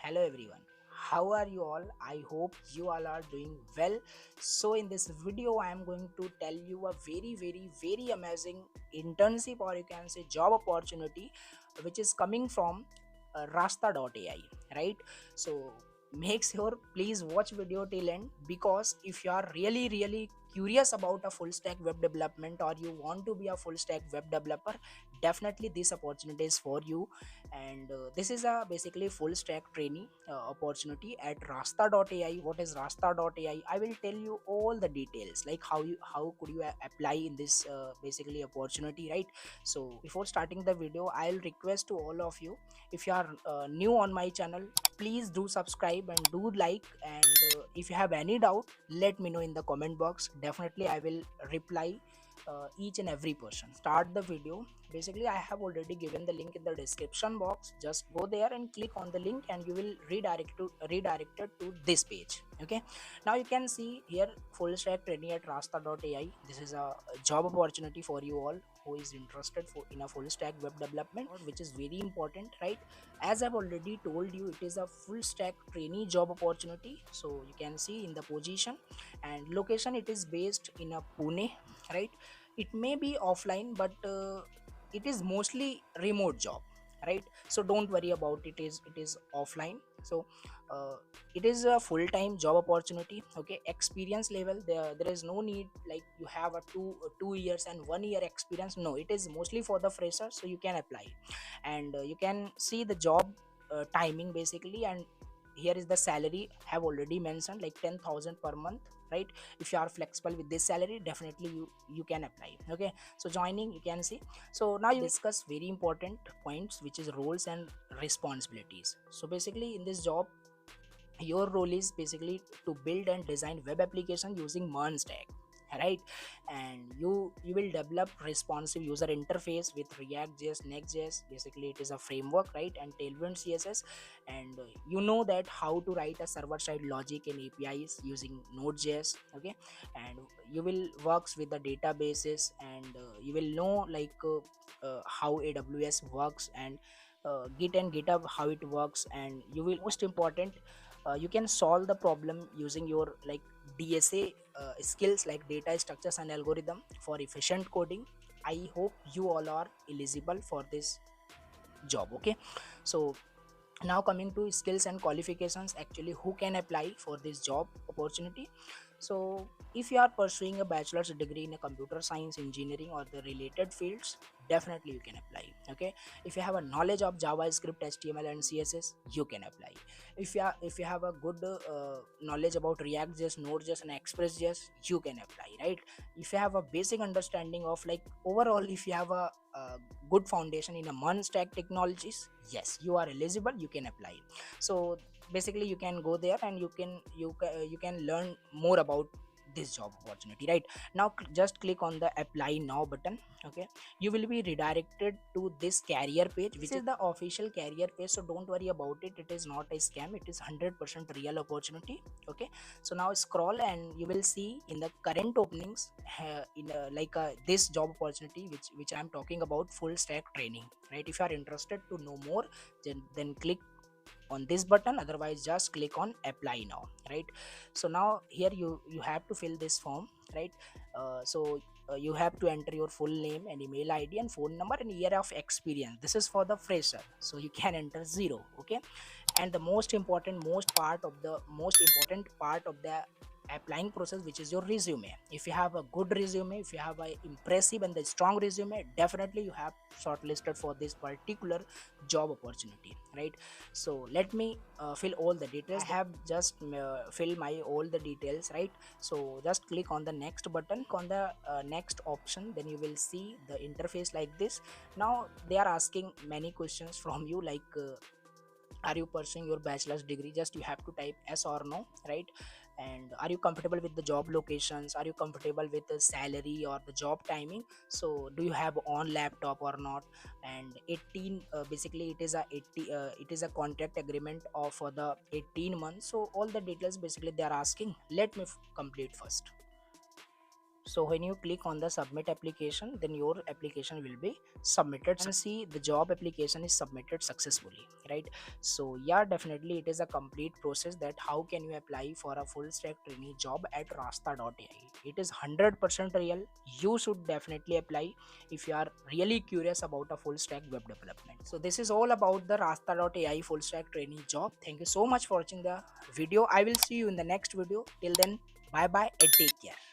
Hello everyone. How are you all? I hope you all are doing well. So in this video I am going to tell you a very amazing internship, or you can say job opportunity, which is coming from Rasta.ai, right? So make sure please watch video till end, because if you are really curious about a full stack web development, or you want to be a full stack web developer, definitely this opportunity is for you. And this is a basically full stack trainee opportunity at Rasta.ai. What is Rasta.ai? I will tell you all the details, like how could you apply in this basically opportunity, right? So before starting the video, I'll request to all of you, if you are new on my channel, please do subscribe and do like. And if you have any doubt, let me know in the comment box. Definitely I will reply each and every person. Start the video. Basically I have already given the link in the description box. Just go there and click on the link and you will redirected to this page. Okay, now you can see here full stack training at Rasta.ai. This is a job opportunity for you all who is interested in a full stack web development, which is very important, right? As I've already told you, it is a full stack trainee job opportunity. So you can see in the position and location, it is based in a Pune, right? It may be offline, but it is mostly remote job, right? So don't worry about it is offline. So uh, it is a full-time job opportunity. Okay, experience level, there is no need like you have a 2 years and 1 year experience. No, it is mostly for the fresher, so you can apply. And you can see the job timing basically. And here is the salary, have already mentioned, like 10,000 per month, right? If you are flexible with this salary, definitely you can apply. Okay, so joining, you can see. So now you discuss very important points, which is roles and responsibilities. So basically in this job, your role is basically to build and design web application using MERN stack, right? And you will develop responsive user interface with React.js, Next.js. Basically it is a framework, right? And Tailwind CSS. And you know that how to write a server side logic and APIs using Node.js. Okay, and you will works with the databases. And you will know like how AWS works, and Git and GitHub how it works. And you will, most important, you can solve the problem using your like DSA skills, like data structures and algorithm, for efficient coding. I hope you all are eligible for this job. Okay, so now coming to skills and qualifications, actually who can apply for this job opportunity. So if you are pursuing a bachelor's degree in a computer science, engineering, or the related fields, definitely you can apply. Okay, if you have a knowledge of JavaScript, HTML and CSS, you can apply. If you have a good knowledge about React.js, Node.js and Express.js, you can apply, right? If you have a basic understanding of like overall, if you have a good foundation in a MERN stack technologies, yes, you are eligible, you can apply. So basically you can go there and you can learn more about this job opportunity, right? Now just click on the apply now button. Okay, you will be redirected to this career page, which is the official career page. So don't worry about it, it is not a scam, it is 100% real opportunity. Okay, so now scroll and you will see in the current openings, in like this job opportunity which I am talking about, full stack training, right? If you are interested to know more, then click on this button, otherwise just click on apply now, right? So now here you have to fill this form, right? You have to enter your full name and email ID and phone number and year of experience. This is for the fresher, so you can enter 0. Okay, and the most important part of the applying process, which is your resume. If you have a good resume, if you have a impressive and the strong resume, definitely you have shortlisted for this particular job opportunity, right? So let me fill all the details. I have just fill my all the details, right? So just click on the next button, on the next option, then you will see the interface like this. Now they are asking many questions from you, like are you pursuing your bachelor's degree? Just you have to type yes or no, right? And are you comfortable with the job locations? Are you comfortable with the salary or the job timing? So do you have on laptop or not? And 18, basically it is a 80, it is a contract agreement of for the 18 months. So all the details basically they are asking. Let me complete first. So when you click on the submit application, then your application will be submitted and see the job application is submitted successfully, right? So yeah, definitely it is a complete process that how can you apply for a full stack trainee job at Rasta.ai. It is 100% real. You should definitely apply if you are really curious about a full stack web development. So this is all about the Rasta.ai full stack trainee job. Thank you so much for watching the video. I will see you in the next video. Till then, bye bye and take care.